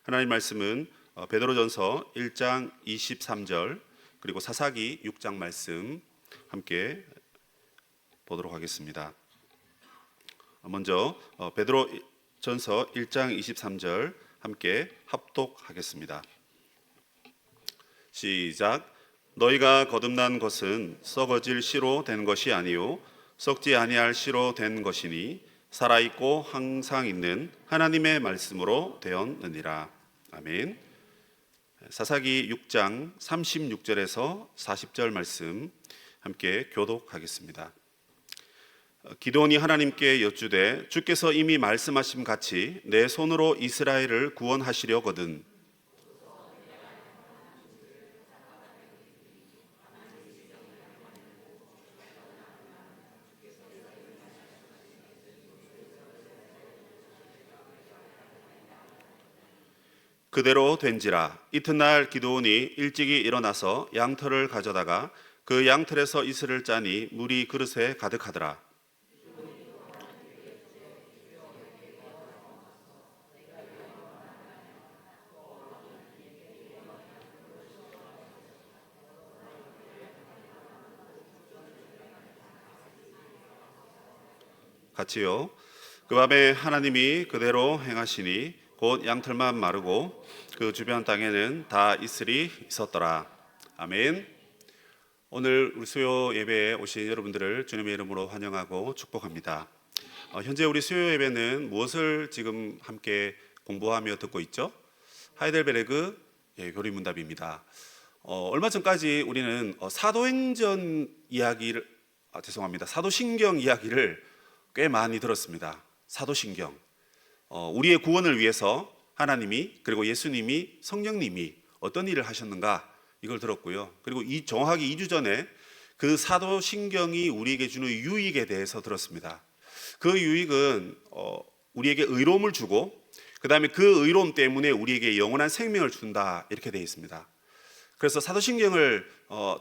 하나님 말씀은 베드로전서 1장 23절 그리고 사사기 6장 말씀 함께 보도록 하겠습니다. 먼저 베드로전서 1장 23절 함께 합독하겠습니다. 시작. 너희가 거듭난 것은 썩어질 씨로 된 것이 아니요 썩지 아니할 씨로 된 것이니 살아있고 항상 있는 하나님의 말씀으로 되었느니라. 아멘. 사사기 6장 36절에서 40절 말씀 함께 교독하겠습니다. 기드온이 하나님께 여쭈되 주께서 이미 말씀하심 같이 내 손으로 이스라엘을 구원하시려거든 그대로 된지라. 이튿날 기드온이 일찍이 일어나서 양털을 가져다가 그 양털에서 이슬을 짜니 물이 그릇에 가득하더라. 같이요. 그 밤에 하나님이 그대로 행하시니 곧 양털만 마르고 그 주변 땅에는 다 이슬이 있었더라. 아멘. 오늘 우리 수요 예배에 오신 여러분들을 주님의 이름으로 환영하고 축복합니다. 현재 우리 수요 예배는 무엇을 지금 함께 공부하며 듣고 있죠? 하이델베르그 교리문답입니다. 얼마 전까지 우리는 사도행전 이야기를 사도신경 이야기를 꽤 많이 들었습니다. 사도신경. 우리의 구원을 위해서 하나님이 그리고 예수님이 성령님이 어떤 일을 하셨는가 이걸 들었고요. 그리고 정확하게 2주 전에 그 사도신경이 우리에게 주는 유익에 대해서 들었습니다. 그 유익은 우리에게 의로움을 주고 그 다음에 그 의로움 때문에 우리에게 영원한 생명을 준다 이렇게 되어 있습니다. 그래서 사도신경을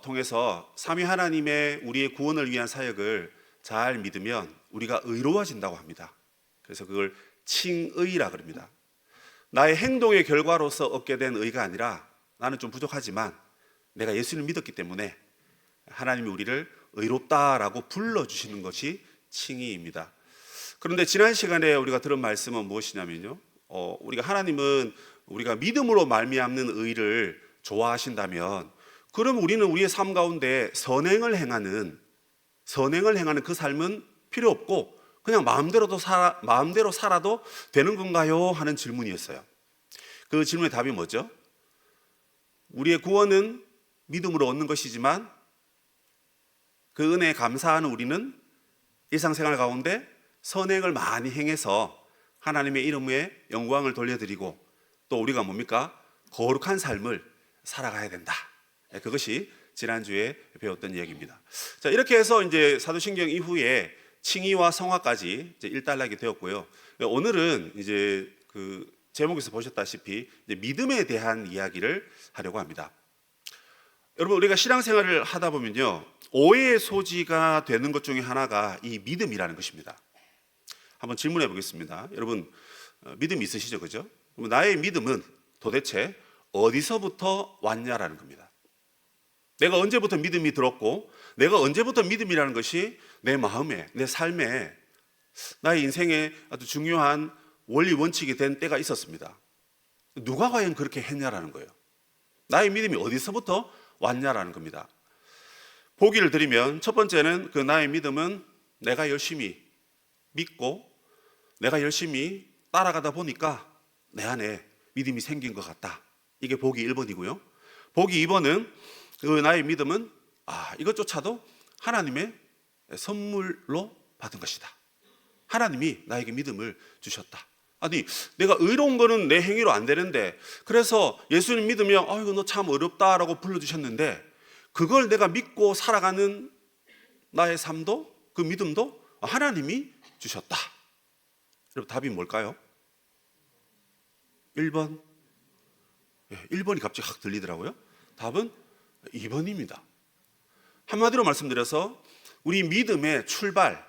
통해서 삼위 하나님의 우리의 구원을 위한 사역을 잘 믿으면 우리가 의로워진다고 합니다. 그래서 그걸 칭의라 그럽니다. 나의 행동의 결과로서 얻게 된 의가 아니라 나는 좀 부족하지만 내가 예수를 믿었기 때문에 하나님이 우리를 의롭다라고 불러주시는 것이 칭의입니다. 그런데 지난 시간에 우리가 들은 말씀은 무엇이냐면요, 우리가 하나님은 우리가 믿음으로 말미암는 의를 좋아하신다면 그럼 우리는 우리의 삶 가운데 선행을 행하는 그 삶은 필요 없고 그냥 마음대로 살아도 되는 건가요? 하는 질문이었어요. 그 질문의 답이 뭐죠? 우리의 구원은 믿음으로 얻는 것이지만 그 은혜에 감사하는 우리는 일상생활 가운데 선행을 많이 행해서 하나님의 이름에 영광을 돌려드리고 또 우리가 뭡니까? 거룩한 삶을 살아가야 된다. 그것이 지난주에 배웠던 이야기입니다. 자, 이렇게 해서 이제 사도신경 이후에 칭의와 성화까지 이제 일단락이 되었고요. 오늘은 이제 그 제목에서 보셨다시피 이제 믿음에 대한 이야기를 하려고 합니다. 여러분, 우리가 신앙생활을 하다 보면요, 오해의 소지가 되는 것 중에 하나가 이 믿음이라는 것입니다. 한번 질문해 보겠습니다. 여러분, 믿음 있으시죠, 그죠? 그럼 나의 믿음은 도대체 어디서부터 왔냐라는 겁니다. 내가 언제부터 믿음이 들었고 내가 언제부터 믿음이라는 것이 내 마음에, 내 삶에, 나의 인생에 아주 중요한 원리 원칙이 된 때가 있었습니다. 누가 과연 그렇게 했냐라는 거예요. 나의 믿음이 어디서부터 왔냐라는 겁니다. 보기를 드리면 첫 번째는 그 나의 믿음은 내가 열심히 믿고 내가 열심히 따라가다 보니까 내 안에 믿음이 생긴 것 같다. 이게 보기 1번이고요. 보기 2번은 그 나의 믿음은 이것조차도 하나님의 선물로 받은 것이다. 하나님이 나에게 믿음을 주셨다. 아니, 내가 의로운 거는 내 행위로 안 되는데 그래서 예수님 믿으면 이거 너 참 어렵다라고 불러주셨는데 그걸 내가 믿고 살아가는 나의 삶도 그 믿음도 하나님이 주셨다. 여러분, 답이 뭘까요? 1번. 1번이 갑자기 확 들리더라고요. 답은 2번입니다. 한마디로 말씀드려서 우리 믿음의 출발,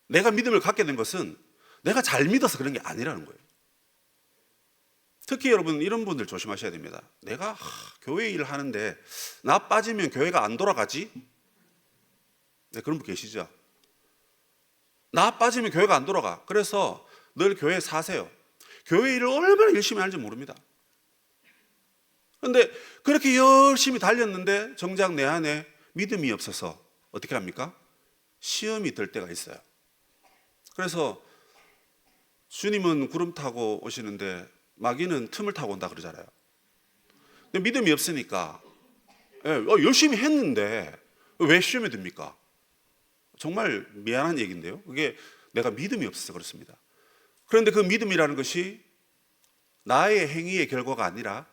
내가 믿음을 갖게 된 것은 내가 잘 믿어서 그런 게 아니라는 거예요. 특히 여러분 이런 분들 조심하셔야 됩니다. 내가 교회 일을 하는데 나 빠지면 교회가 안 돌아가지? 네, 그런 분 계시죠? 나 빠지면 교회가 안 돌아가. 그래서 늘 교회 사세요. 교회 일을 얼마나 열심히 하는지 모릅니다. 그런데 그렇게 열심히 달렸는데 정작 내 안에 믿음이 없어서 어떻게 합니까? 시험이 들 때가 있어요. 그래서 주님은 구름 타고 오시는데 마귀는 틈을 타고 온다 그러잖아요. 근데 믿음이 없으니까 열심히 했는데 왜 시험에 듭니까? 정말 미안한 얘기인데요. 그게 내가 믿음이 없어서 그렇습니다. 그런데 그 믿음이라는 것이 나의 행위의 결과가 아니라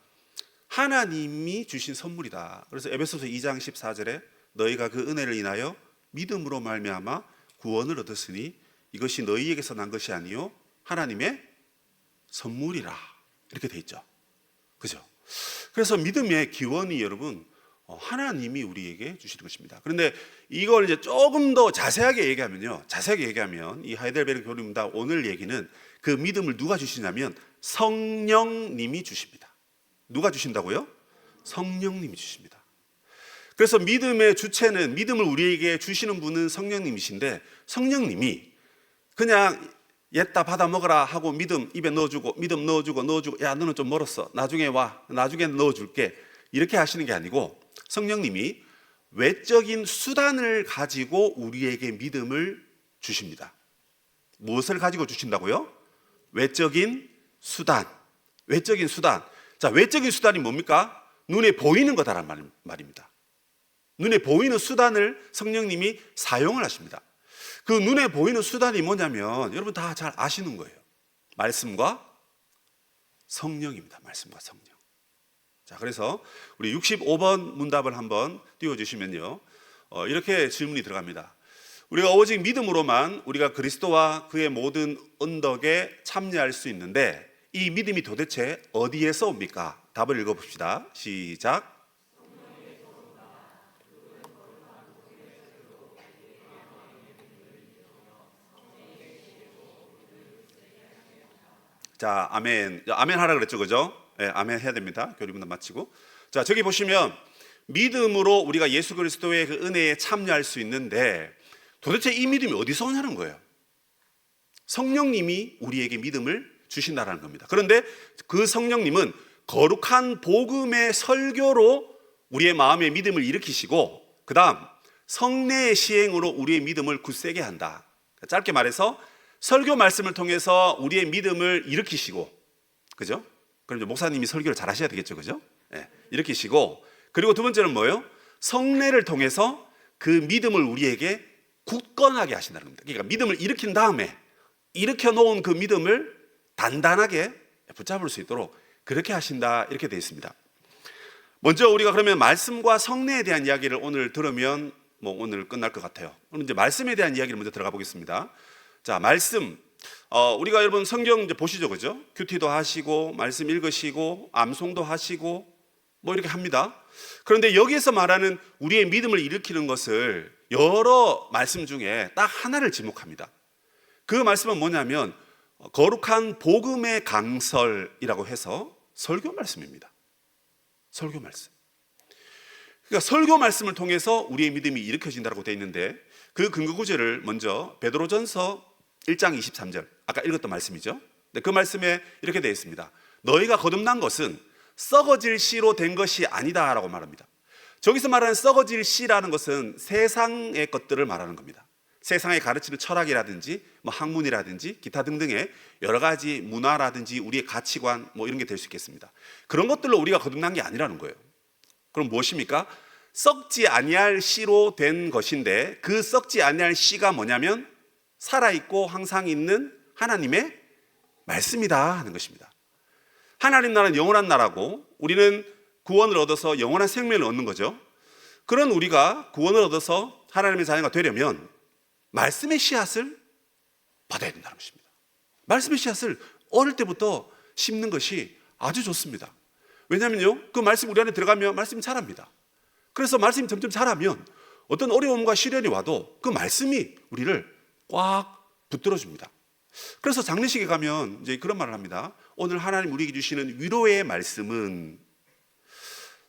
하나님이 주신 선물이다. 그래서 에베소서 2장 14절에 너희가 그 은혜를 인하여 믿음으로 말미암아 구원을 얻었으니 이것이 너희에게서 난 것이 아니요 하나님의 선물이라 이렇게 돼 있죠. 그죠? 그래서 믿음의 기원이 여러분 하나님이 우리에게 주시는 것입니다. 그런데 이걸 이제 조금 더 자세하게 얘기하면 이 하이델베르그 교리문답 오늘 얘기는 그 믿음을 누가 주시냐면 성령님이 주십니다. 누가 주신다고요? 성령님이 주십니다. 그래서 믿음의 주체는 믿음을 우리에게 주시는 분은 성령님이신데 성령님이 그냥 옛다 받아 먹어라 하고 믿음 입에 넣어주고 믿음 넣어주고 야 너는 좀 멀었어 나중에 와 나중에 넣어줄게 이렇게 하시는 게 아니고 성령님이 외적인 수단을 가지고 우리에게 믿음을 주십니다. 무엇을 가지고 주신다고요? 외적인 수단. 자, 외적인 수단이 뭡니까? 눈에 보이는 거다란 말입니다. 눈에 보이는 수단을 성령님이 사용을 하십니다. 그 눈에 보이는 수단이 뭐냐면 여러분 다 잘 아시는 거예요. 말씀과 성령입니다. 말씀과 성령. 자, 그래서 우리 65번 문답을 한번 띄워주시면요. 이렇게 질문이 들어갑니다. 우리가 오직 믿음으로만 우리가 그리스도와 그의 모든 언덕에 참여할 수 있는데 이 믿음이 도대체 어디에서 옵니까? 답을 읽어봅시다. 시작. 자, 아멘. 아멘 하라 그랬죠, 그죠? 네, 아멘 해야 됩니다. 교리문답 마치고. 자, 저기 보시면 믿음으로 우리가 예수 그리스도의 그 은혜에 참여할 수 있는데 도대체 이 믿음이 어디서 오냐는 거예요. 성령님이 우리에게 믿음을 주신다라는 겁니다. 그런데 그 성령님은 거룩한 복음의 설교로 우리의 마음의 믿음을 일으키시고 그 다음 성례의 시행으로 우리의 믿음을 굳세게 한다. 짧게 말해서 설교 말씀을 통해서 우리의 믿음을 일으키시고, 그죠? 그럼 이제 목사님이 설교를 잘 하셔야 되겠죠, 그죠? 네, 일으키시고, 그리고 두 번째는 뭐예요? 성례를 통해서 그 믿음을 우리에게 굳건하게 하신다는 겁니다. 그러니까 믿음을 일으킨 다음에 일으켜 놓은 그 믿음을 단단하게 붙잡을 수 있도록 그렇게 하신다 이렇게 되어 있습니다. 먼저 우리가 그러면 말씀과 성례에 대한 이야기를 오늘 들으면 오늘 끝날 것 같아요. 그럼 이제 말씀에 대한 이야기를 먼저 들어가 보겠습니다. 자, 말씀. 우리가 여러분 성경 이제 보시죠, 그죠? 큐티도 하시고 말씀 읽으시고 암송도 하시고 이렇게 합니다. 그런데 여기에서 말하는 우리의 믿음을 일으키는 것을 여러 말씀 중에 딱 하나를 지목합니다. 그 말씀은 뭐냐면 거룩한 복음의 강설이라고 해서 설교 말씀입니다. 설교 말씀. 그러니까 설교 말씀을 통해서 우리의 믿음이 일으켜진다고 되어 있는데 그 근거 구절을 먼저 베드로전서 1장 23절 아까 읽었던 말씀이죠. 그 말씀에 이렇게 되어 있습니다. 너희가 거듭난 것은 썩어질 씨로 된 것이 아니다라고 말합니다. 저기서 말하는 썩어질 씨라는 것은 세상의 것들을 말하는 겁니다. 세상에 가르치는 철학이라든지 학문이라든지 기타 등등의 여러 가지 문화라든지 우리의 가치관 이런 게 될 수 있겠습니다. 그런 것들로 우리가 거듭난 게 아니라는 거예요. 그럼 무엇입니까? 썩지 아니할 씨로 된 것인데 그 썩지 아니할 씨가 뭐냐면 살아있고 항상 있는 하나님의 말씀이다 하는 것입니다. 하나님 나라는 영원한 나라고 우리는 구원을 얻어서 영원한 생명을 얻는 거죠. 그런 우리가 구원을 얻어서 하나님의 자녀가 되려면 말씀의 씨앗을 받아야 된다는 것입니다. 말씀의 씨앗을 어릴 때부터 심는 것이 아주 좋습니다. 왜냐하면요, 그 말씀 우리 안에 들어가면 말씀이 자랍니다. 그래서 말씀이 점점 자라면 어떤 어려움과 시련이 와도 그 말씀이 우리를 꽉 붙들어 줍니다. 그래서 장례식에 가면 이제 그런 말을 합니다. 오늘 하나님 우리에게 주시는 위로의 말씀은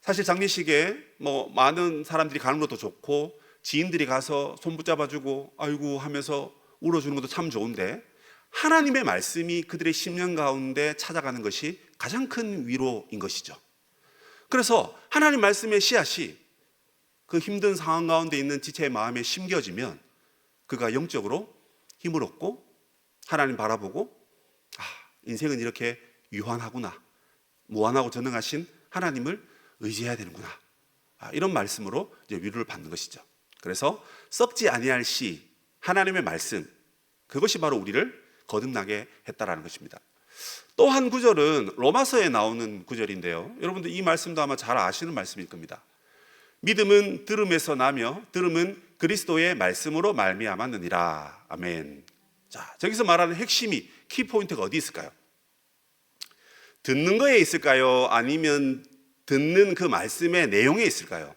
사실 장례식에 뭐 많은 사람들이 가는 것도 좋고 지인들이 가서 손 붙잡아주고 아이고 하면서 울어주는 것도 참 좋은데 하나님의 말씀이 그들의 심령 가운데 찾아가는 것이 가장 큰 위로인 것이죠. 그래서 하나님 말씀의 씨앗이 그 힘든 상황 가운데 있는 지체의 마음에 심겨지면 그가 영적으로 힘을 얻고 하나님 바라보고 인생은 이렇게 유한하구나, 무한하고 전능하신 하나님을 의지해야 되는구나, 이런 말씀으로 이제 위로를 받는 것이죠. 그래서 썩지 아니할 씨, 하나님의 말씀, 그것이 바로 우리를 거듭나게 했다라는 것입니다. 또 한 구절은 로마서에 나오는 구절인데요, 여러분들 이 말씀도 아마 잘 아시는 말씀일 겁니다. 믿음은 들음에서 나며 들음은 그리스도의 말씀으로 말미암았느니라. 아멘. 자, 저기서 말하는 핵심이 키포인트가 어디 있을까요? 듣는 거에 있을까요? 아니면 듣는 그 말씀의 내용에 있을까요?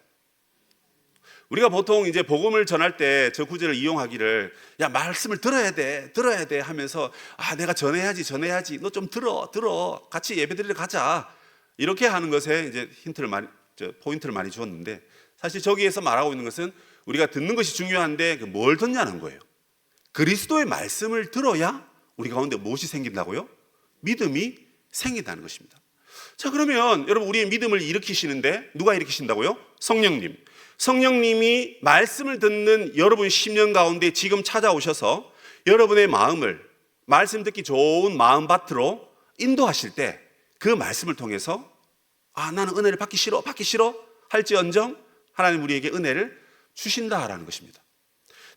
우리가 보통 이제 복음을 전할 때 저 구절을 이용하기를 야 말씀을 들어야 돼 하면서 내가 전해야지 너 좀 들어 같이 예배드리러 가자 이렇게 하는 것에 이제 포인트를 많이 주었는데 사실 저기에서 말하고 있는 것은 우리가 듣는 것이 중요한데 뭘 듣냐는 거예요. 그리스도의 말씀을 들어야 우리 가운데 무엇이 생긴다고요? 믿음이 생긴다는 것입니다. 자, 그러면 여러분 우리의 믿음을 일으키시는데 누가 일으키신다고요? 성령님. 성령님이 말씀을 듣는 여러분 심령 가운데 지금 찾아오셔서 여러분의 마음을 말씀 듣기 좋은 마음밭으로 인도하실 때 그 말씀을 통해서 나는 은혜를 받기 싫어 할지언정 하나님 우리에게 은혜를 주신다라는 것입니다.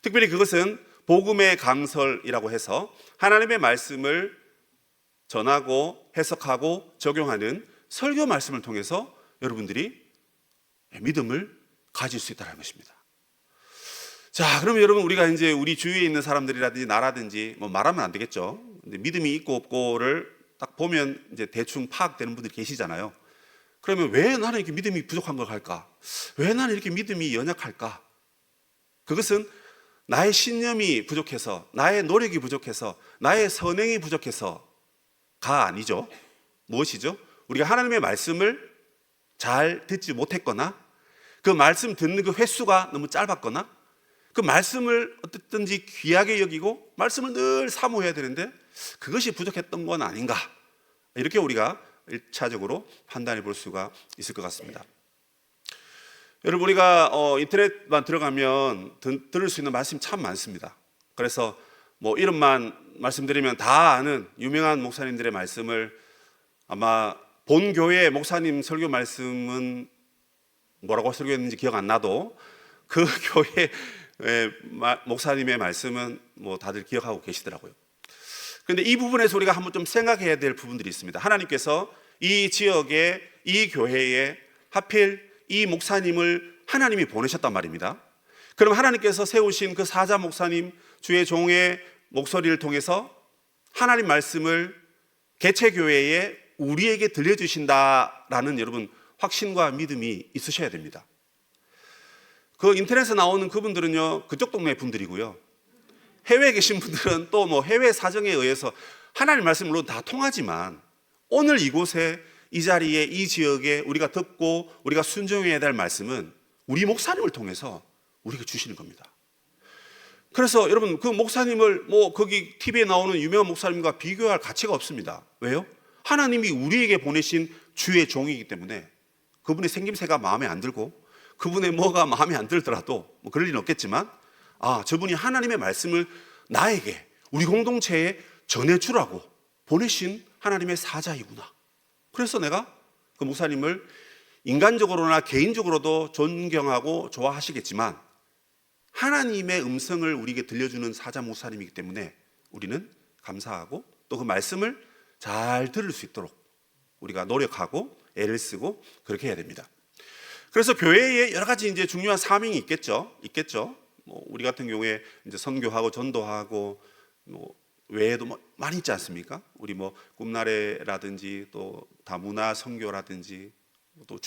특별히 그것은 복음의 강설이라고 해서 하나님의 말씀을 전하고 해석하고 적용하는 설교 말씀을 통해서 여러분들이 믿음을 가질 수 있다는 것입니다. 자, 그러면 여러분 우리가 이제 우리 주위에 있는 사람들이라든지 나라든지 뭐 말하면 안 되겠죠. 근데 믿음이 있고 없고를 딱 보면 이제 대충 파악되는 분들이 계시잖아요. 그러면 왜 나는 이렇게 믿음이 부족한 걸 할까? 왜 나는 이렇게 믿음이 연약할까? 그것은 나의 신념이 부족해서, 나의 노력이 부족해서, 나의 선행이 부족해서가 아니죠. 무엇이죠? 우리가 하나님의 말씀을 잘 듣지 못했거나 그 말씀 듣는 그 횟수가 너무 짧았거나 그 말씀을 어쨌든지 귀하게 여기고 말씀을 늘 사모해야 되는데 그것이 부족했던 건 아닌가, 이렇게 우리가 1차적으로 판단해 볼 수가 있을 것 같습니다. 여러분 우리가 인터넷만 들어가면 들을 수 있는 말씀이 참 많습니다. 그래서 뭐 이름만 말씀드리면 다 아는 유명한 목사님들의 말씀을 아마 본 교회 목사님 설교 말씀은 뭐라고 설교했는지 기억 안 나도 그 교회 목사님의 말씀은 뭐 다들 기억하고 계시더라고요. 그런데 이 부분에서 우리가 한번 좀 생각해야 될 부분들이 있습니다. 하나님께서 이 지역에 이 교회에 하필 이 목사님을 하나님이 보내셨단 말입니다. 그럼 하나님께서 세우신 그 사자 목사님 주의 종의 목소리를 통해서 하나님 말씀을 개체교회에 우리에게 들려주신다라는 여러분 확신과 믿음이 있으셔야 됩니다. 그 인터넷에 나오는 그분들은요 그쪽 동네 분들이고요, 해외에 계신 분들은 또 뭐 해외 사정에 의해서 하나님 말씀 물론 다 통하지만 오늘 이곳에 이 자리에 이 지역에 우리가 듣고 우리가 순종해야 될 말씀은 우리 목사님을 통해서 우리에게 주시는 겁니다. 그래서 여러분 그 목사님을 뭐 거기 TV에 나오는 유명한 목사님과 비교할 가치가 없습니다. 왜요? 하나님이 우리에게 보내신 주의 종이기 때문에 그분의 생김새가 마음에 안 들고 그분의 뭐가 마음에 안 들더라도 뭐 그럴 일은 없겠지만 저분이 하나님의 말씀을 나에게 우리 공동체에 전해주라고 보내신 하나님의 사자이구나. 그래서 내가 그 목사님을 인간적으로나 개인적으로도 존경하고 좋아하시겠지만 하나님의 음성을 우리에게 들려주는 사자 목사님이기 때문에 우리는 감사하고 또 그 말씀을 잘 들을 수 있도록 우리가 노력하고 애를 쓰고 그렇게 해야 됩니다. 그래서 교회에 여러 가지 이제 중요한 사명이 있겠죠. 뭐 우리 같은 경우에 이제 선교하고 전도하고 뭐 외에도 뭐 많이 있지 않습니까? 우리 뭐 꿈나래라든지 또 다문화 선교라든지 또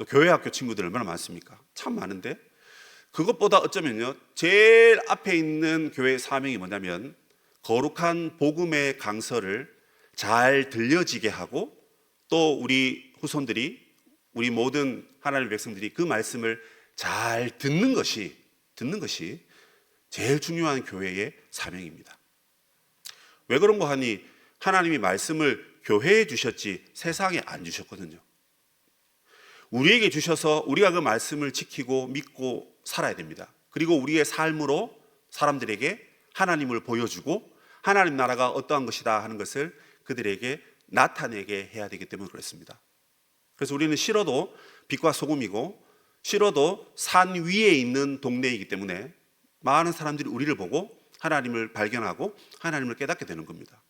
교회학교 친구들 얼마나 많습니까? 참 많은데 그것보다 어쩌면요 제일 앞에 있는 교회의 사명이 뭐냐면 거룩한 복음의 강설을 잘 들려지게 하고 또 우리 후손들이, 우리 모든 하나님의 백성들이 그 말씀을 잘 듣는 것이 제일 중요한 교회의 사명입니다. 왜 그런가 하니 하나님이 말씀을 교회에 주셨지 세상에 안 주셨거든요. 우리에게 주셔서 우리가 그 말씀을 지키고 믿고 살아야 됩니다. 그리고 우리의 삶으로 사람들에게 하나님을 보여주고 하나님 나라가 어떠한 것이다 하는 것을 그들에게 나타내게 해야 되기 때문에 그렇습니다. 그래서 우리는 싫어도 빛과 소금이고 싫어도 산 위에 있는 동네이기 때문에 많은 사람들이 우리를 보고 하나님을 발견하고 하나님을 깨닫게 되는 겁니다.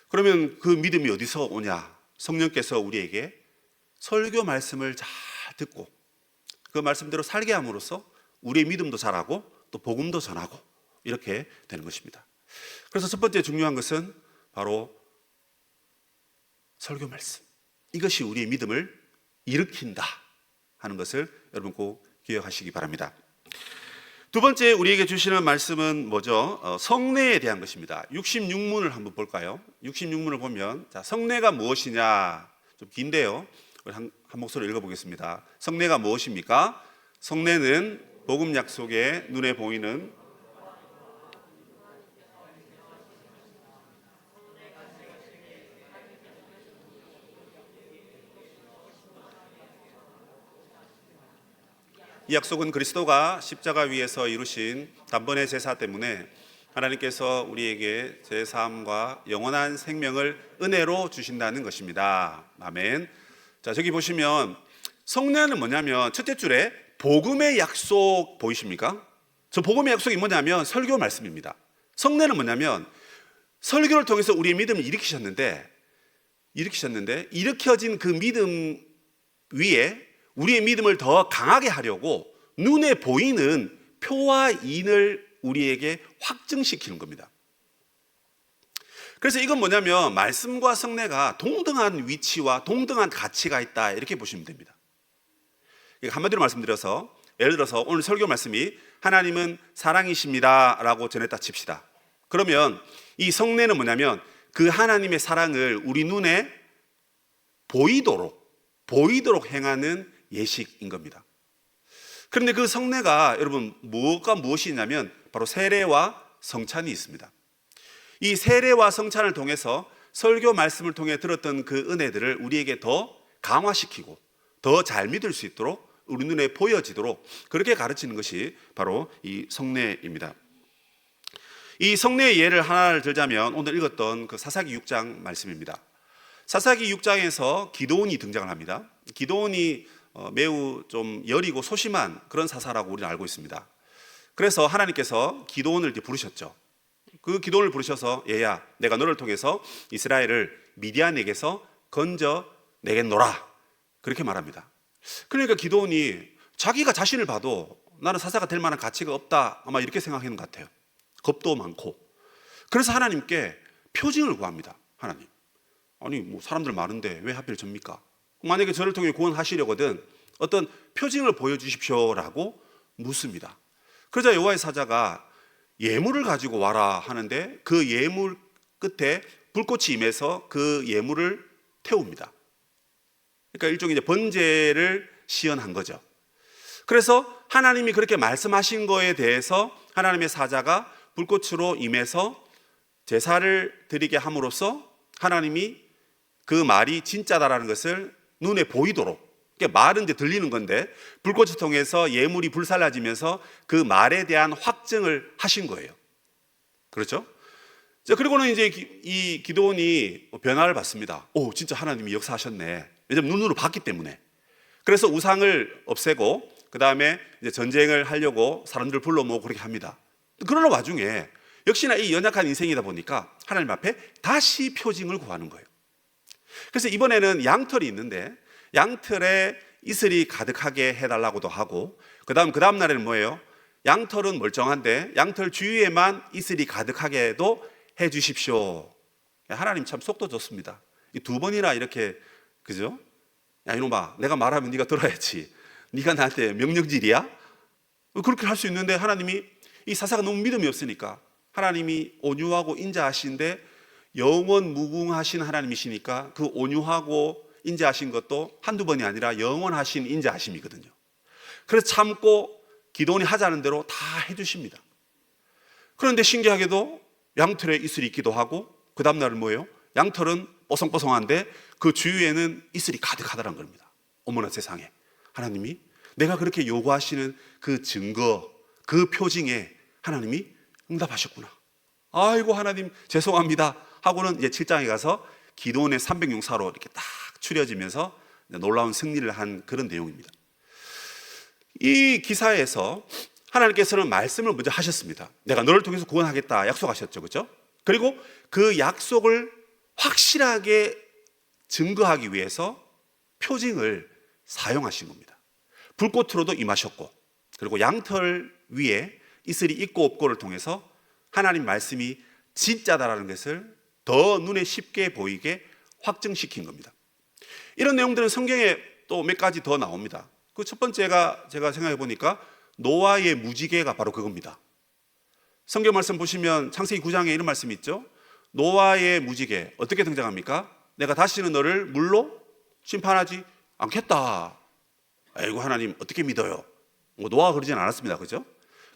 그러면 그 믿음이 어디서 오냐? 성령께서 우리에게 설교 말씀을 잘 듣고 그 말씀대로 살게 함으로써 우리의 믿음도 자라고 또 복음도 전하고 이렇게 되는 것입니다. 그래서 첫 번째 중요한 것은 바로 설교 말씀, 이것이 우리의 믿음을 일으킨다 하는 것을 여러분 꼭 기억하시기 바랍니다. 두 번째 우리에게 주시는 말씀은 뭐죠? 성례에 대한 것입니다. 66문을 한번 볼까요? 66문을 보면 성례가 무엇이냐, 좀 긴데요, 한 목소리로 읽어보겠습니다. 성례가 무엇입니까? 성례는 복음 약속에 눈에 보이는 이 약속은 그리스도가 십자가 위에서 이루신 단번의 제사 때문에 하나님께서 우리에게 제사함과 영원한 생명을 은혜로 주신다는 것입니다. 아멘. 자, 저기 보시면 성례는 뭐냐면 첫째 줄에 복음의 약속 보이십니까? 저 복음의 약속이 뭐냐면 설교 말씀입니다. 성례는 뭐냐면 설교를 통해서 우리의 믿음을 일으키셨는데 일으켜진 그 믿음 위에 우리의 믿음을 더 강하게 하려고 눈에 보이는 표와 인을 우리에게 확증시키는 겁니다. 그래서 이건 뭐냐면 말씀과 성례가 동등한 위치와 동등한 가치가 있다, 이렇게 보시면 됩니다. 한마디로 말씀드려서, 예를 들어서 오늘 설교 말씀이 하나님은 사랑이십니다 라고 전했다 칩시다. 그러면 이 성례는 뭐냐면 그 하나님의 사랑을 우리 눈에 보이도록 행하는 예식인 겁니다. 그런데 그 성례가 여러분 무엇이 있냐면 바로 세례와 성찬이 있습니다. 이 세례와 성찬을 통해서 설교 말씀을 통해 들었던 그 은혜들을 우리에게 더 강화시키고 더 잘 믿을 수 있도록 우리 눈에 보여지도록 그렇게 가르치는 것이 바로 이 성례입니다. 이 성례의 예를 하나를 들자면 오늘 읽었던 그 사사기 6장 말씀입니다. 사사기 6장에서 기드온이 등장을 합니다. 기드온이 매우 좀 여리고 소심한 그런 사사라고 우리는 알고 있습니다. 그래서 하나님께서 기드온을 부르셨죠. 그 기드온을 부르셔서 얘야, 내가 너를 통해서 이스라엘을 미디안에게서 건져 내겠노라, 그렇게 말합니다. 그러니까 기드온이 자기가 자신을 봐도 나는 사사가 될 만한 가치가 없다, 아마 이렇게 생각하는 것 같아요. 겁도 많고. 그래서 하나님께 표징을 구합니다. 하나님, 아니 뭐 사람들 많은데 왜 하필 접니까? 만약에 저를 통해 구원하시려거든 어떤 표징을 보여주십시오라고 묻습니다. 그러자 여호와의 사자가 예물을 가지고 와라 하는데 그 예물 끝에 불꽃이 임해서 그 예물을 태웁니다. 그러니까 일종의 이제 번제를 시연한 거죠. 그래서 하나님이 그렇게 말씀하신 거에 대해서 하나님의 사자가 불꽃으로 임해서 제사를 드리게 함으로써 하나님이 그 말이 진짜다라는 것을 눈에 보이도록, 그러니까 말은 이제 들리는 건데 불꽃을 통해서 예물이 불살라지면서 그 말에 대한 확증을 하신 거예요. 그렇죠? 자, 그리고는 이제 이 기드온이 변화를 받습니다. 오, 진짜 하나님이 역사하셨네. 왜냐면 눈으로 봤기 때문에. 그래서 우상을 없애고 그 다음에 이제 전쟁을 하려고 사람들을 불러 모으고 그렇게 합니다. 그러는 와중에 역시나 이 연약한 인생이다 보니까 하나님 앞에 다시 표징을 구하는 거예요. 그래서 이번에는 양털이 있는데 양털에 이슬이 가득하게 해달라고도 하고 그 다음 날에는 뭐예요? 양털은 멀쩡한데 양털 주위에만 이슬이 가득하게도 해주십시오. 하나님 참 속도 좋습니다. 두 번이나 이렇게, 그죠? 야 이놈아, 내가 말하면 네가 들어야지. 네가 나한테 명령질이야? 그렇게 할 수 있는데 하나님이 이 사사가 너무 믿음이 없으니까 하나님이 온유하고 인자하신데 영원 무궁하신 하나님이시니까 그 온유하고 인자하신 것도 한두 번이 아니라 영원하신 인자하심이거든요. 그래서 참고 기도원이 하자는 대로 다 해주십니다. 그런데 신기하게도 양털에 이슬이 있기도 하고 그 다음날은 뭐예요? 양털은 뽀송뽀송한데 그 주위에는 이슬이 가득하다는 겁니다. 어머나 세상에, 하나님이 내가 그렇게 요구하시는 그 증거, 그 표징에 하나님이 응답하셨구나. 아이고 하나님 죄송합니다 하고는 이제 7장에 가서 기도원의 300용사로 이렇게 딱 추려지면서 놀라운 승리를 한 그런 내용입니다. 이 기사에서 하나님께서는 말씀을 먼저 하셨습니다. 내가 너를 통해서 구원하겠다 약속하셨죠, 그렇죠? 그리고 그 약속을 확실하게 증거하기 위해서 표징을 사용하신 겁니다. 불꽃으로도 임하셨고, 그리고 양털 위에 이슬이 있고 없고를 통해서 하나님 말씀이 진짜다라는 것을 더 눈에 쉽게 보이게 확증시킨 겁니다. 이런 내용들은 성경에 또 몇 가지 더 나옵니다. 그 첫 번째가 제가 생각해 보니까 노아의 무지개가 바로 그겁니다. 성경 말씀 보시면 창세기 9장에 이런 말씀이 있죠. 노아의 무지개 어떻게 등장합니까? 내가 다시는 너를 물로 심판하지 않겠다. 아이고 하나님 어떻게 믿어요? 뭐 노아가 그러진 않았습니다, 그죠?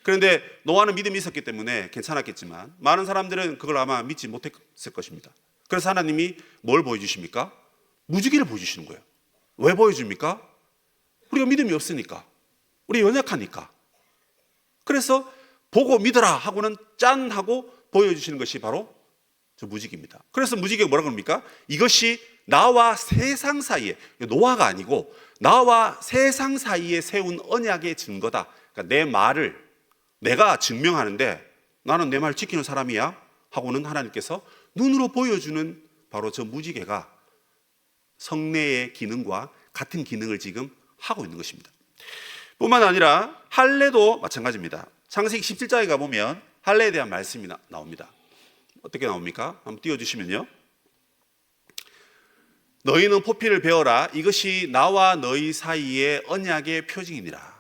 그런데 노아는 믿음이 있었기 때문에 괜찮았겠지만 많은 사람들은 그걸 아마 믿지 못했을 것입니다. 그래서 하나님이 뭘 보여주십니까? 무지개를 보여주시는 거예요. 왜 보여줍니까? 우리가 믿음이 없으니까, 우리 연약하니까. 그래서 보고 믿어라 하고는 짠 하고 보여주시는 것이 바로 저 무지개입니다. 그래서 무지개가 뭐라고 합니까? 이것이 나와 세상 사이에, 노아가 아니고 나와 세상 사이에 세운 언약의 증거다. 그러니까 내 말을 내가 증명하는데 나는 내 말 지키는 사람이야 하고는 하나님께서 눈으로 보여주는 바로 저 무지개가 성례의 기능과 같은 기능을 지금 하고 있는 것입니다. 뿐만 아니라 할례도 마찬가지입니다. 창세기 17장에 가보면 할례에 대한 말씀이 나옵니다. 어떻게 나옵니까? 한번 띄워주시면요. 너희는 포피를 베어라. 이것이 나와 너희 사이의 언약의 표징이니라.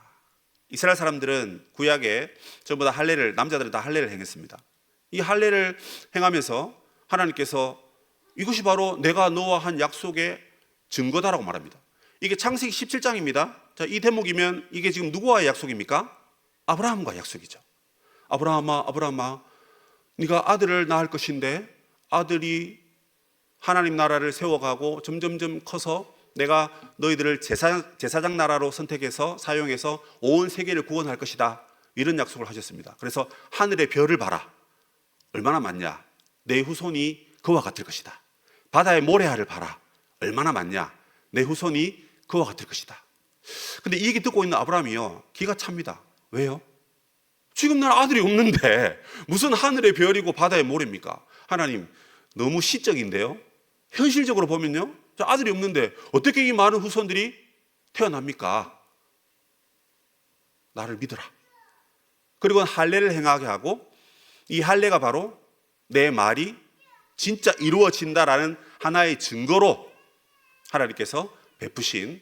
이스라엘 사람들은 구약에 전부 다 할례를, 남자들은 다 할례를 행했습니다. 이 할례를 행하면서 하나님께서 이것이 바로 내가 너와 한 약속의 증거다라고 말합니다. 이게 창세기 17장입니다. 자, 이 대목이면 이게 지금 누구와의 약속입니까? 아브라함과 약속이죠. 아브라함아, 네가 아들을 낳을 것인데 아들이 하나님 나라를 세워가고 점점점 커서 내가 너희들을 제사장 나라로 선택해서 사용해서 온 세계를 구원할 것이다. 이런 약속을 하셨습니다. 그래서 하늘의 별을 봐라. 얼마나 많냐? 내 후손이 그와 같을 것이다. 바다의 모래알을 봐라. 얼마나 많냐? 내 후손이 그와 같을 것이다. 근데 이 얘기 듣고 있는 아브라함이요, 기가 찹니다. 왜요? 지금 난 아들이 없는데 무슨 하늘의 별이고 바다의 모래입니까? 하나님, 너무 시적인데요? 현실적으로 보면요, 저 아들이 없는데 어떻게 이 많은 후손들이 태어납니까? 나를 믿어라. 그리고 할례를 행하게 하고, 이 할례가 바로 내 말이 진짜 이루어진다라는 하나의 증거로 하나님께서 베푸신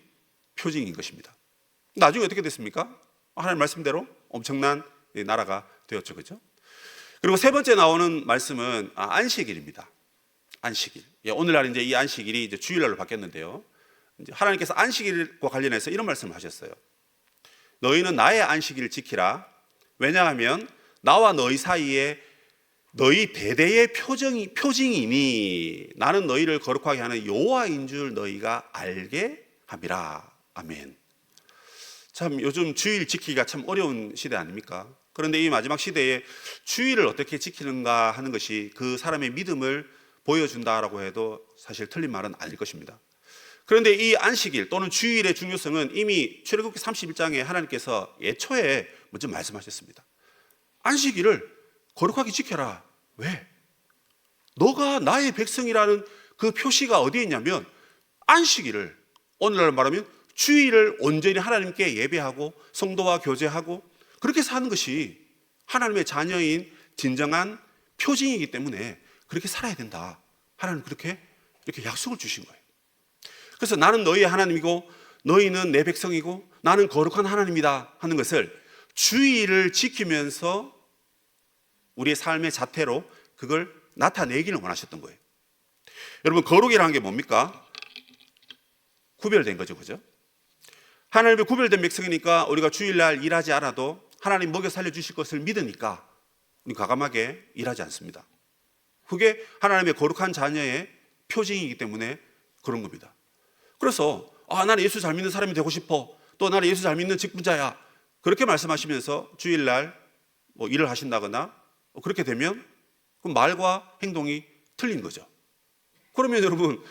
표징인 것입니다. 나중에 어떻게 됐습니까? 하나님 말씀대로 엄청난 나라가 되었죠, 그렇죠? 그리고 세 번째 나오는 말씀은 안식일입니다. 안식일. 오늘날 이제 이 안식일이 이제 주일날로 바뀌었는데요. 이제 하나님께서 안식일과 관련해서 이런 말씀을 하셨어요. 너희는 나의 안식일을 지키라. 왜냐하면 나와 너희 사이에 너희 대대의 표징이니 나는 너희를 거룩하게 하는 여호와인 줄 너희가 알게 함이라. 아멘. 참 요즘 주일 지키기가 참 어려운 시대 아닙니까? 그런데 이 마지막 시대에 주일을 어떻게 지키는가 하는 것이 그 사람의 믿음을 보여준다라고 해도 사실 틀린 말은 아닐 것입니다. 그런데 이 안식일 또는 주일의 중요성은 이미 출애굽기 31장에 하나님께서 예초에 먼저 말씀하셨습니다. 안식일을 거룩하게 지켜라. 왜? 너가 나의 백성이라는 그 표시가 어디에 있냐면 안식일을, 오늘날 말하면 주일을 온전히 하나님께 예배하고 성도와 교제하고 그렇게 사는 것이 하나님의 자녀인 진정한 표징이기 때문에 그렇게 살아야 된다. 하나님 그렇게 이렇게 약속을 주신 거예요. 그래서 나는 너희의 하나님이고 너희는 내 백성이고 나는 거룩한 하나님이다 하는 것을 주일을 지키면서 우리의 삶의 자태로 그걸 나타내기를 원하셨던 거예요. 여러분, 거룩이라는 게 뭡니까? 구별된 거죠, 그죠? 하나님의 구별된 백성이니까 우리가 주일날 일하지 않아도 하나님 먹여 살려주실 것을 믿으니까 우리 과감하게 일하지 않습니다. 그게 하나님의 거룩한 자녀의 표징이기 때문에 그런 겁니다. 그래서 나는 예수 잘 믿는 사람이 되고 싶어, 또 나는 예수 잘 믿는 직분자야, 그렇게 말씀하시면서 주일날 일을 하신다거나 그렇게 되면 그 말과 행동이 틀린 거죠. 그러면 여러분,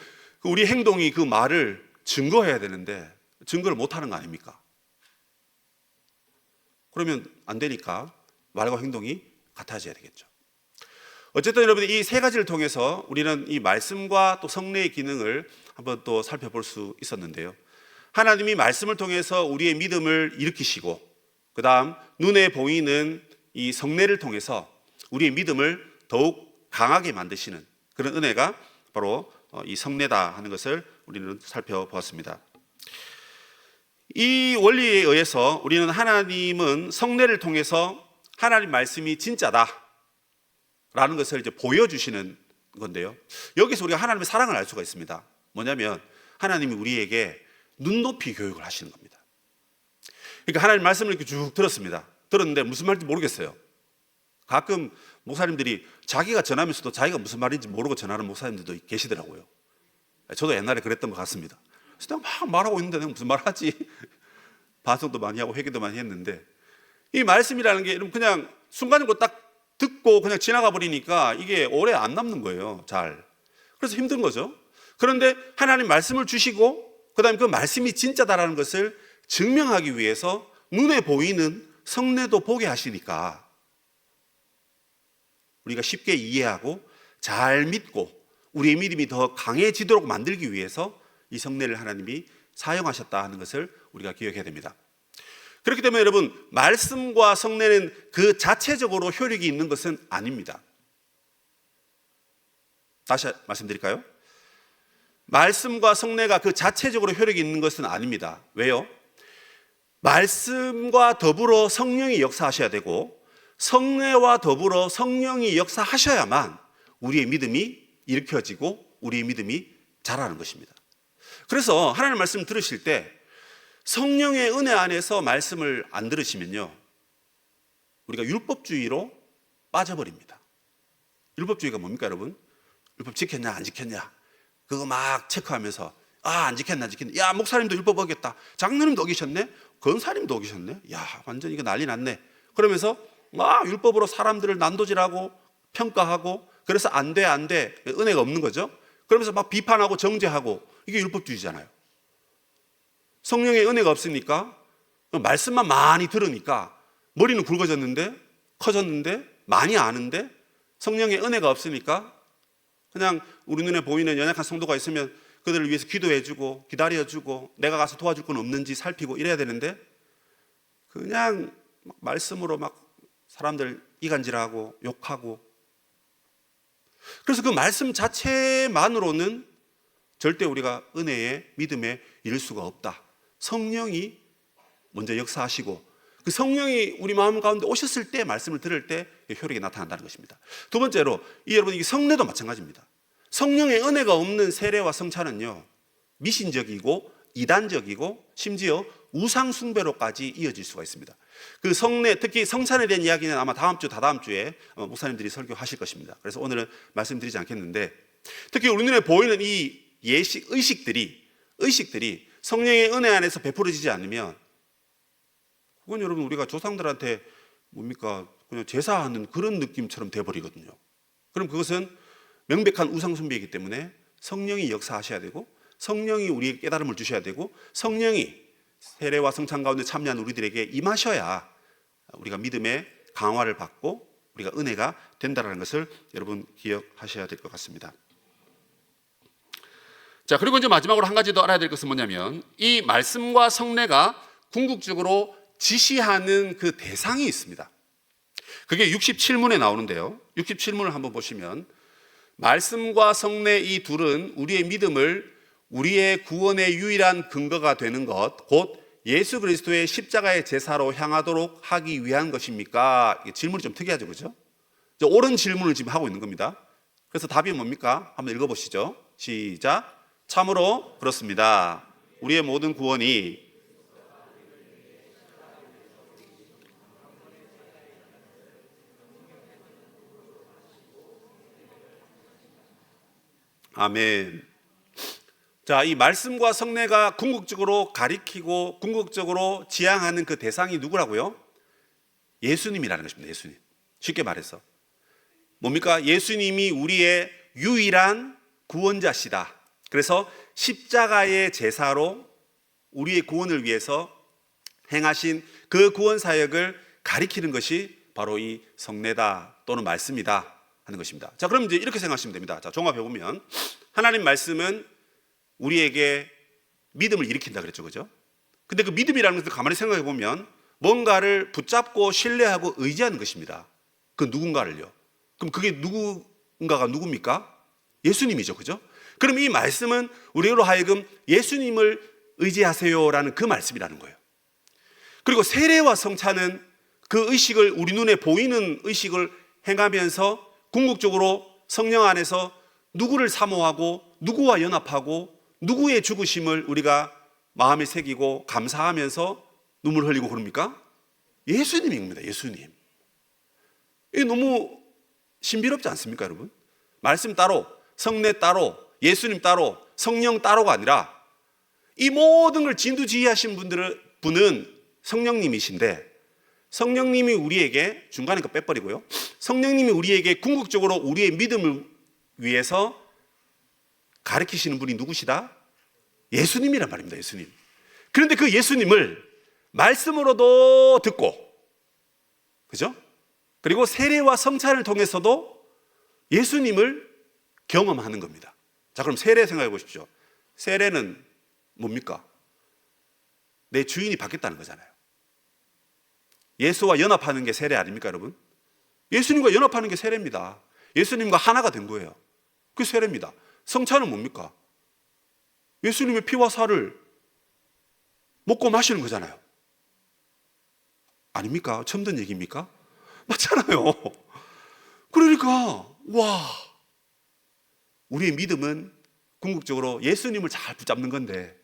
우리 행동이 그 말을 증거해야 되는데 증거를 못하는 거 아닙니까? 그러면 안 되니까 말과 행동이 같아져야 되겠죠. 어쨌든 여러분, 이 세 가지를 통해서 우리는 이 말씀과 또 성례의 기능을 한번 또 살펴볼 수 있었는데요. 하나님이 말씀을 통해서 우리의 믿음을 일으키시고, 그 다음 눈에 보이는 이 성례를 통해서 우리의 믿음을 더욱 강하게 만드시는 그런 은혜가 바로 이 성례다 하는 것을 우리는 살펴보았습니다. 이 원리에 의해서 우리는 하나님은 성례를 통해서 하나님 말씀이 진짜다 라는 것을 이제 보여주시는 건데요. 여기서 우리가 하나님의 사랑을 알 수가 있습니다. 뭐냐면 하나님이 우리에게 눈높이 교육을 하시는 겁니다. 그러니까 하나님 말씀을 이렇게 쭉 들었습니다. 들었는데 무슨 말인지 모르겠어요. 가끔 목사님들이 자기가 전하면서도 자기가 무슨 말인지 모르고 전하는 목사님들도 계시더라고요. 저도 옛날에 그랬던 것 같습니다. 그래서 내가 막 말하고 있는데 내가 무슨 말하지? 반성도 많이 하고 회개도 많이 했는데, 이 말씀이라는 게 그냥 순간적으로 딱 듣고 그냥 지나가 버리니까 이게 오래 안 남는 거예요, 잘. 그래서 힘든 거죠. 그런데 하나님 말씀을 주시고 그다음에 그 말씀이 진짜다라는 것을 증명하기 위해서 눈에 보이는 성례도 보게 하시니까 우리가 쉽게 이해하고 잘 믿고 우리의 믿음이 더 강해지도록 만들기 위해서 이 성례를 하나님이 사용하셨다 하는 것을 우리가 기억해야 됩니다. 그렇기 때문에 여러분, 말씀과 성례는 그 자체적으로 효력이 있는 것은 아닙니다. 다시 말씀드릴까요? 말씀과 성례가 그 자체적으로 효력이 있는 것은 아닙니다. 왜요? 말씀과 더불어 성령이 역사하셔야 되고 성례와 더불어 성령이 역사하셔야만 우리의 믿음이 일으켜지고 우리의 믿음이 자라는 것입니다. 그래서 하나님의 말씀을 들으실 때 성령의 은혜 안에서 말씀을 안 들으시면요, 우리가 율법주의로 빠져버립니다. 율법주의가 뭡니까 여러분? 율법 지켰냐 안 지켰냐 그거 막 체크하면서 안 지켰나 안 지켰나, 야 목사님도 율법 어겼다, 장로님도 어기셨네, 권사님도 어기셨네, 야 완전 이거 난리 났네, 그러면서 막 율법으로 사람들을 난도질하고 평가하고, 그래서 안 돼 은혜가 없는 거죠. 그러면서 막 비판하고 정죄하고, 이게 율법주의잖아요. 성령의 은혜가 없으니까 말씀만 많이 들으니까 머리는 굵어졌는데 커졌는데 많이 아는데, 성령의 은혜가 없으니까 그냥 우리 눈에 보이는 연약한 성도가 있으면 그들을 위해서 기도해주고 기다려주고 내가 가서 도와줄 건 없는지 살피고 이래야 되는데, 그냥 막 말씀으로 막 사람들 이간질하고 욕하고, 그래서 그 말씀 자체만으로는 절대 우리가 은혜의 믿음에 이를 수가 없다. 성령이 먼저 역사하시고 그 성령이 우리 마음 가운데 오셨을 때 말씀을 들을 때 효력이 나타난다는 것입니다. 두 번째로 여러분, 이 성례도 마찬가지입니다. 성령의 은혜가 없는 세례와 성찬은요, 미신적이고 이단적이고 심지어 우상 숭배로까지 이어질 수가 있습니다. 그 성례, 특히 성찬에 대한 이야기는 아마 다음 주 다다음 주에 목사님들이 설교하실 것입니다. 그래서 오늘은 말씀드리지 않겠는데, 특히 우리 눈에 보이는 이 예식 의식들이 성령의 은혜 안에서 베풀어지지 않으면 그건 여러분 우리가 조상들한테 뭡니까 그냥 제사하는 그런 느낌처럼 돼버리거든요. 그럼 그것은 명백한 우상 숭배이기 때문에 성령이 역사하셔야 되고 성령이 우리에게 깨달음을 주셔야 되고 성령이 세례와 성찬 가운데 참여한 우리들에게 임하셔야 우리가 믿음의 강화를 받고 우리가 은혜가 된다는 것을 여러분 기억하셔야 될 것 같습니다. 자, 그리고 이제 마지막으로 한 가지 더 알아야 될 것은 뭐냐면, 이 말씀과 성례가 궁극적으로 지시하는 그 대상이 있습니다. 그게 67문에 나오는데요, 67문을 한번 보시면 말씀과 성례 이 둘은 우리의 믿음을 우리의 구원의 유일한 근거가 되는 것, 곧 예수 그리스도의 십자가의 제사로 향하도록 하기 위한 것입니까? 질문이 좀 특이하죠, 그렇죠? 옳은 질문을 지금 하고 있는 겁니다. 그래서 답이 뭡니까? 한번 읽어보시죠. 시작. 참으로 그렇습니다. 우리의 모든 구원이 아멘. 자, 이 말씀과 성례가 궁극적으로 가리키고 궁극적으로 지향하는 그 대상이 누구라고요? 예수님이라는 것입니다. 예수님. 쉽게 말해서 뭡니까? 예수님이 우리의 유일한 구원자시다. 그래서 십자가의 제사로 우리의 구원을 위해서 행하신 그 구원 사역을 가리키는 것이 바로 이 성례다 또는 말씀이다 하는 것입니다. 자, 그럼 이제 이렇게 생각하시면 됩니다. 자, 종합해 보면 하나님 말씀은 우리에게 믿음을 일으킨다 그랬죠, 그죠? 근데 그 믿음이라는 것을 가만히 생각해 보면 뭔가를 붙잡고 신뢰하고 의지하는 것입니다. 그 누군가를요. 그럼 그게 누군가가 누굽니까? 예수님이죠, 그죠? 그럼 이 말씀은 우리로 하여금 예수님을 의지하세요라는 그 말씀이라는 거예요. 그리고 세례와 성찬은 그 의식을 우리 눈에 보이는 의식을 행하면서 궁극적으로 성령 안에서 누구를 사모하고 누구와 연합하고 누구의 죽으심을 우리가 마음에 새기고 감사하면서 눈물 흘리고 그럽니까? 예수님입니다. 예수님. 이게 너무 신비롭지 않습니까, 여러분? 말씀 따로, 성례 따로, 예수님 따로, 성령 따로가 아니라 이 모든 걸 진두지휘하신 분은 성령님이신데, 성령님이 우리에게, 중간에 거 빼버리고요, 성령님이 우리에게 궁극적으로 우리의 믿음을 위해서 가르치시는 분이 누구시다? 예수님이란 말입니다. 예수님. 그런데 그 예수님을 말씀으로도 듣고, 그죠? 그리고 세례와 성찬을 통해서도 예수님을 경험하는 겁니다. 자, 그럼 세례 생각해 보십시오. 세례는 뭡니까? 내 주인이 바뀌었다는 거잖아요. 예수와 연합하는 게 세례 아닙니까, 여러분? 예수님과 연합하는 게 세례입니다. 예수님과 하나가 된 거예요. 그게 세례입니다. 성찬은 뭡니까? 예수님의 피와 살을 먹고 마시는 거잖아요. 아닙니까? 처음 듣는 얘기입니까? 맞잖아요. 그러니까 와, 우리의 믿음은 궁극적으로 예수님을 잘 붙잡는 건데,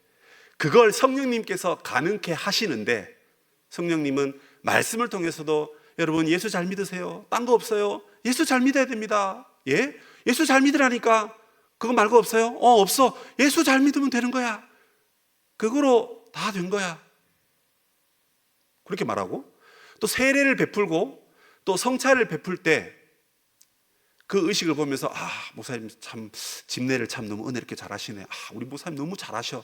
그걸 성령님께서 가능케 하시는데, 성령님은 말씀을 통해서도 여러분 예수 잘 믿으세요. 딴 거 없어요. 예수 잘 믿어야 됩니다. 예? 예수 잘 믿으라니까. 그거 말고 없어요? 없어. 예수 잘 믿으면 되는 거야. 그거로 다 된 거야. 그렇게 말하고, 또 세례를 베풀고 또 성찬을 베풀 때 그 의식을 보면서 목사님 참 집례를 참 너무 은혜롭게 잘하시네. 우리 목사님 너무 잘하셔.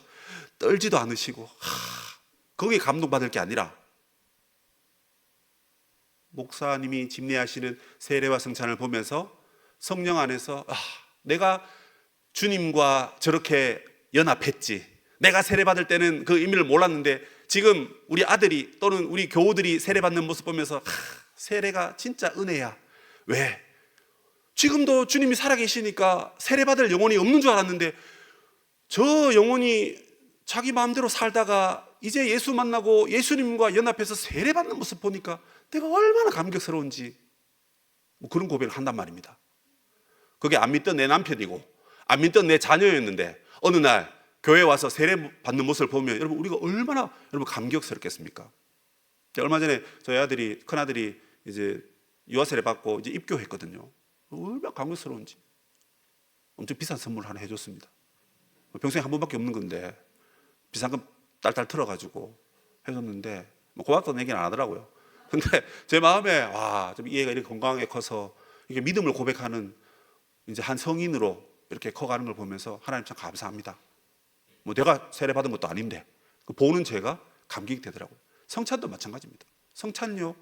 떨지도 않으시고. 거기에 감동받을 게 아니라 목사님이 집례하시는 세례와 성찬을 보면서 성령 안에서 내가 주님과 저렇게 연합했지. 내가 세례받을 때는 그 의미를 몰랐는데 지금 우리 아들이 또는 우리 교우들이 세례받는 모습 보면서 세례가 진짜 은혜야. 왜? 지금도 주님이 살아계시니까 세례받을 영혼이 없는 줄 알았는데 저 영혼이 자기 마음대로 살다가 이제 예수 만나고 예수님과 연합해서 세례받는 모습 보니까 내가 얼마나 감격스러운지, 그런 고백을 한단 말입니다. 그게 안 믿던 내 남편이고 안 믿던 내 자녀였는데 어느 날 교회 와서 세례받는 모습을 보면 여러분 우리가 얼마나 감격스럽겠습니까? 얼마 전에 저희 아들이, 큰아들이 이제 유아세례 받고 이제 입교했거든요. 얼마나 감격스러운지. 엄청 비싼 선물을 하나 해줬습니다. 평생에 한 번밖에 없는 건데 비상금 딸딸 틀어가지고 해줬는데 고맙다는 얘기는 안 하더라고요. 근데 제 마음에 좀 이 애가 이렇게 건강하게 커서 이게 믿음을 고백하는 이제 한 성인으로 이렇게 커가는 걸 보면서 하나님 참 감사합니다. 내가 세례 받은 것도 아닌데 보는 제가 감격이 되더라고요. 성찬도 마찬가지입니다. 성찬요,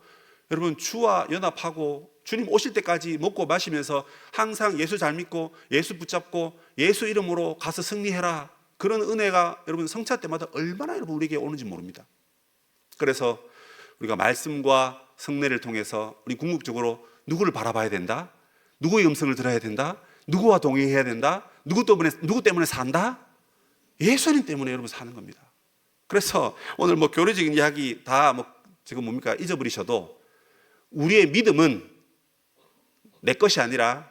여러분 주와 연합하고 주님 오실 때까지 먹고 마시면서 항상 예수 잘 믿고 예수 붙잡고 예수 이름으로 가서 승리해라. 그런 은혜가 여러분 성찬 때마다 얼마나 여러분 우리에게 오는지 모릅니다. 그래서 우리가 말씀과 성례를 통해서 우리 궁극적으로 누구를 바라봐야 된다? 누구의 음성을 들어야 된다? 누구와 동행해야 된다? 누구 때문에 산다? 예수님 때문에 여러분 사는 겁니다. 그래서 오늘 교리적인 이야기 다 지금 잊어버리셔도 우리의 믿음은 내 것이 아니라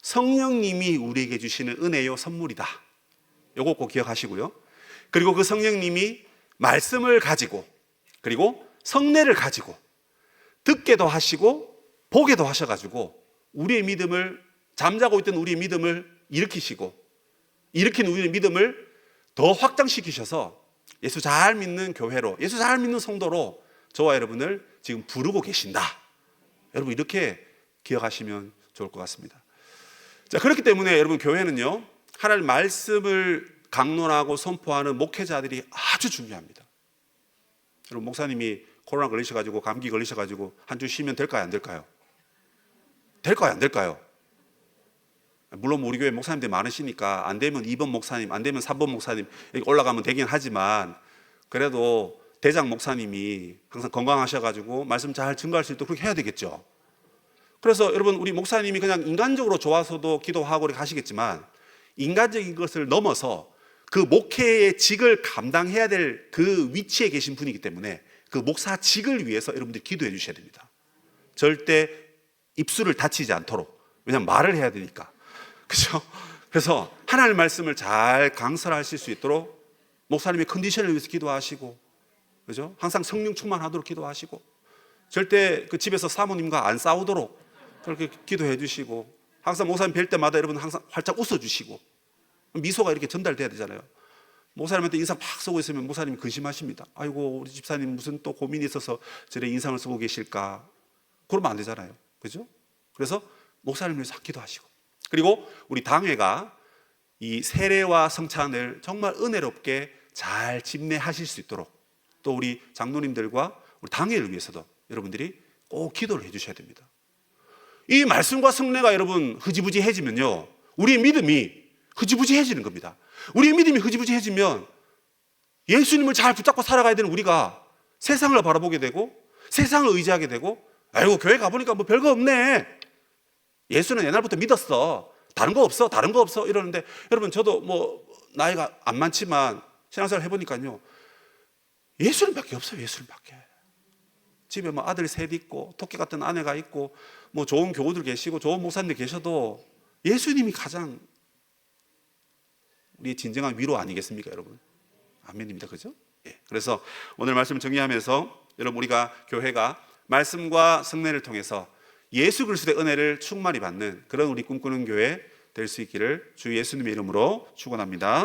성령님이 우리에게 주시는 은혜요 선물이다. 요거 꼭 기억하시고요. 그리고 그 성령님이 말씀을 가지고 그리고 성례를 가지고 듣게도 하시고 보게도 하셔가지고 우리의 믿음을, 잠자고 있던 우리의 믿음을 일으키시고 일으킨 우리의 믿음을 더 확장시키셔서 예수 잘 믿는 교회로, 예수 잘 믿는 성도로 저와 여러분을 지금 부르고 계신다. 여러분 이렇게 기억하시면 좋을 것 같습니다. 자, 그렇기 때문에 여러분 교회는요, 하나님 말씀을 강론하고 선포하는 목회자들이 아주 중요합니다. 여러분 목사님이 코로나 걸리셔가지고 감기 걸리셔가지고 한 주 쉬면 될까요, 안 될까요? 될까요, 안 될까요? 물론 우리 교회 목사님들 많으시니까 안 되면 2번 목사님, 안 되면 3번 목사님 여기 올라가면 되긴 하지만 그래도 대장 목사님이 항상 건강하셔가지고 말씀 잘 증거할 수 있도록 그렇게 해야 되겠죠. 그래서 여러분 우리 목사님이 그냥 인간적으로 좋아서도 기도하고 이렇게 하시겠지만 인간적인 것을 넘어서 그 목회의 직을 감당해야 될 그 위치에 계신 분이기 때문에 그 목사직을 위해서 여러분들이 기도해 주셔야 됩니다. 절대 입술을 다치지 않도록. 왜냐하면 말을 해야 되니까. 그렇죠? 그래서 하나님의 말씀을 잘 강설하실 수 있도록 목사님의 컨디션을 위해서 기도하시고, 그죠? 항상 성령 충만하도록 기도하시고, 절대 그 집에서 사모님과 안 싸우도록 그렇게 기도해 주시고, 항상 목사님 뵐 때마다 여러분 항상 활짝 웃어 주시고, 미소가 이렇게 전달돼야 되잖아요. 목사님한테 인상 팍 쓰고 있으면 목사님이 근심하십니다. 아이고 우리 집사님 무슨 또 고민이 있어서 저래 인상을 쓰고 계실까? 그러면 안 되잖아요. 그죠? 그래서 목사님을 위해서 기도하시고, 그리고 우리 당회가 이 세례와 성찬을 정말 은혜롭게 잘 집례하실 수 있도록 또 우리 장로님들과 우리 당회를 위해서도 여러분들이 꼭 기도를 해주셔야 됩니다. 이 말씀과 성례가 여러분 흐지부지해지면요, 우리의 믿음이 흐지부지해지는 겁니다. 우리의 믿음이 흐지부지해지면 예수님을 잘 붙잡고 살아가야 되는 우리가 세상을 바라보게 되고 세상을 의지하게 되고, 아이고 교회 가보니까 뭐 별거 없네, 예수는 옛날부터 믿었어, 다른 거 없어, 다른 거 없어 이러는데, 여러분 저도 뭐 나이가 안 많지만 신앙생활 해보니까요, 예수님밖에 없어요. 예수님밖에. 집에 뭐 아들 셋 있고 토끼 같은 아내가 있고 뭐 좋은 교우들 계시고 좋은 목사님들 계셔도 예수님이 가장 우리의 진정한 위로 아니겠습니까, 여러분? 아멘입니다. 그죠? 예. 그래서 오늘 말씀을 정리하면서 여러분 우리가 교회가 말씀과 성례를 통해서 예수 그리스도의 은혜를 충만히 받는 그런 우리 꿈꾸는 교회 될 수 있기를 주 예수님의 이름으로 축원합니다.